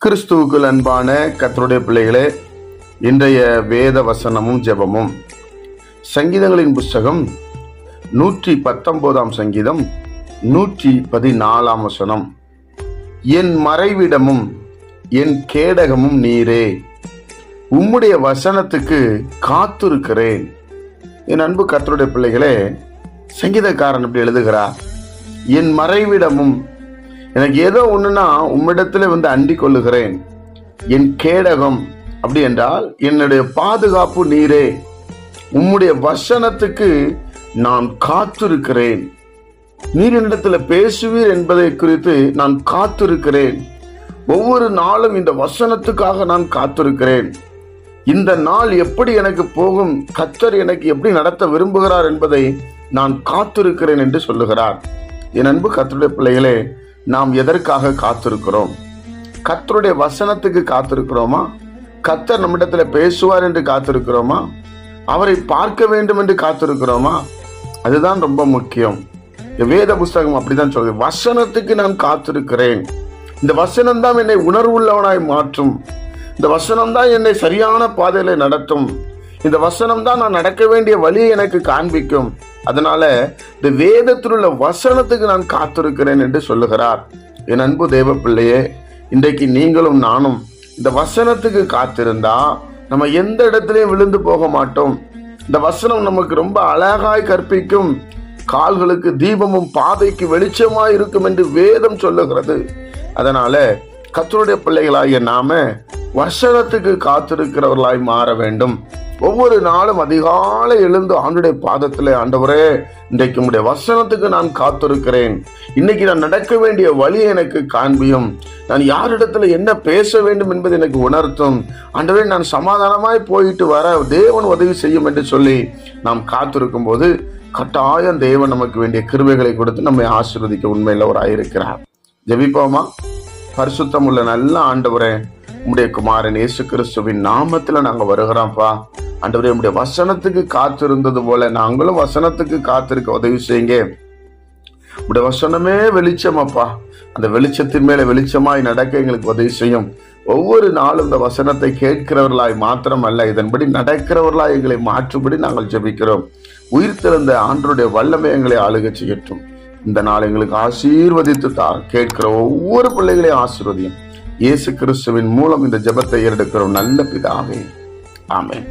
கிறிஸ்துவுக்குள் அன்பான கர்த்தருடைய பிள்ளைகளே, இன்றைய வேத வசனமும் ஜெபமும் சங்கீதங்களின் புஸ்தகம் 119 சங்கீதம் 114 வசனம். என் மறைவிடமும் என் கேடகமும் நீரே, உம்முடைய வசனத்துக்கு காத்திருக்கிறேன். என் அன்பு கர்த்தருடைய பிள்ளைகளே, சங்கீதக்காரன் இப்படி எழுதுகிறார், என் மறைவிடமும், எனக்கு ஏதோ ஒண்ணுன்னா உம்மிடத்துல அண்டிக் கொள்ளுகிறேன். என் கேடகம் அப்படி என்றால் என்னுடைய பாதுகாப்பு நீரே, உம்முடைய வசனத்துக்கு நான் காத்திருக்கிறேன். நீர் என்னிடத்துல பேசுவீர் என்பதை குறித்து நான் காத்திருக்கிறேன். ஒவ்வொரு நாளும் இந்த வசனத்துக்காக நான் காத்திருக்கிறேன். இந்த நாள் எப்படி எனக்கு போகும், கர்த்தர் எனக்கு எப்படி நடத்த விரும்புகிறார் என்பதை நான் காத்திருக்கிறேன் என்று சொல்லுகிறார். என் அன்பு கர்த்தருடைய பிள்ளைகளே, நாம் எதற்காக காத்திருக்கிறோம்? கர்த்தருடைய வசனத்துக்கு காத்திருக்கிறோமா? கர்த்தர் நம்மிடத்துல பேசுவார் என்று காத்திருக்கிறோமா? அவரை பார்க்க வேண்டும் என்று காத்திருக்கிறோமா? அதுதான் ரொம்ப முக்கியம். வேத புஸ்தகம் அப்படிதான் சொல்லுது, வசனத்துக்கு நான் காத்திருக்கிறேன். இந்த வசனம் தான் என்னை உணர்வுள்ளவனாய் மாற்றும். இந்த வசனம் தான் என்னை சரியான பாதையில நடத்தும். இந்த வசனம் தான் நான் நடக்க வேண்டிய வழியை எனக்கு காண்பிக்கும். அதனால இந்த வேதத்தில் உள்ள வசனத்துக்கு நான் காத்திருக்கிறேன் என்று சொல்லுகிறார். என் அன்பு தேவ பிள்ளையே, இன்றைக்கு நீங்களும் நானும் இந்த வசனத்துக்கு காத்திருந்தா நம்ம எந்த இடத்திலையும் விழுந்து போக மாட்டோம். இந்த வசனம் நமக்கு ரொம்ப அழகாய் கற்பிக்கும். கால்களுக்கு தீபமும் பாதைக்கு வெளிச்சமாய் இருக்கும் என்று வேதம் சொல்லுகிறது. அதனால கர்த்தருடைய பிள்ளைகளாகிய நாம வசனத்துக்கு காத்திருக்கிறவர்களாய் மாற வேண்டும். ஒவ்வொரு நாளும் அதிகாலை எழுந்து ஆண்டுடைய பாதத்திலே, ஆண்டவரே, இன்றைக்கு உம்முடைய வசனத்துக்கு நான் காத்திருக்கிறேன். இன்னைக்கு நான் நடக்க வேண்டிய வழி எனக்கு காண்பியும். நான் யாரிடத்துல என்ன பேச வேண்டும் என்பது எனக்கு உணர்த்தும். ஆண்டவரே, நான் சமாதானமாய் போயிட்டு வர தேவன் உதவி செய்யும் என்று சொல்லி நாம் காத்திருக்கும் போது கட்டாயம் தேவன் நமக்கு வேண்டிய கிருபைகளை கொடுத்து நம்மை ஆசீர்வதிக்க உண்மையுள்ளவராயிருக்கிறார். ஜெபிப்போமா? பரிசுத்தம் உள்ள நல்ல ஆண்டவரே, உம்முடைய குமாரன் இயேசு கிறிஸ்துவின் நாமத்துல நாங்க வருகிறோம்ப்பா. ஆண்டவரே, உம்முடைய வசனத்துக்கு காத்திருந்தது போல நாங்களும் வசனத்துக்கு காத்திருக்க உதவி செய்யுங்க. உம்முடைய வசனமே வெளிச்சம் அப்பா. அந்த வெளிச்சத்தின் மேல வெளிச்சமாய் நடக்க எங்களுக்கு உதவி செய்யும். ஒவ்வொரு நாளும் இந்த வசனத்தை கேட்கிறவர்களாய் மாத்திரம் அல்ல, இதன்படி நடக்கிறவர்களாய் எங்களை மாற்றும்படி நாங்கள் ஜெபிக்கிறோம். உயிர்த்தெழுந்த ஆண்டவருடைய வல்லமை எங்களை ஆளுகை செய்யட்டும். இந்த நாள் எங்களுக்கு ஆசீர்வதித்து கேட்கிற ஒவ்வொரு பிள்ளைகளையும் ஆசீர்வதியும். இயேசு கிறிஸ்துவின் மூலம் இந்த ஜெபத்தை ஏறெடுக்கிறோம் நல்ல பிதாவே. ஆமென்.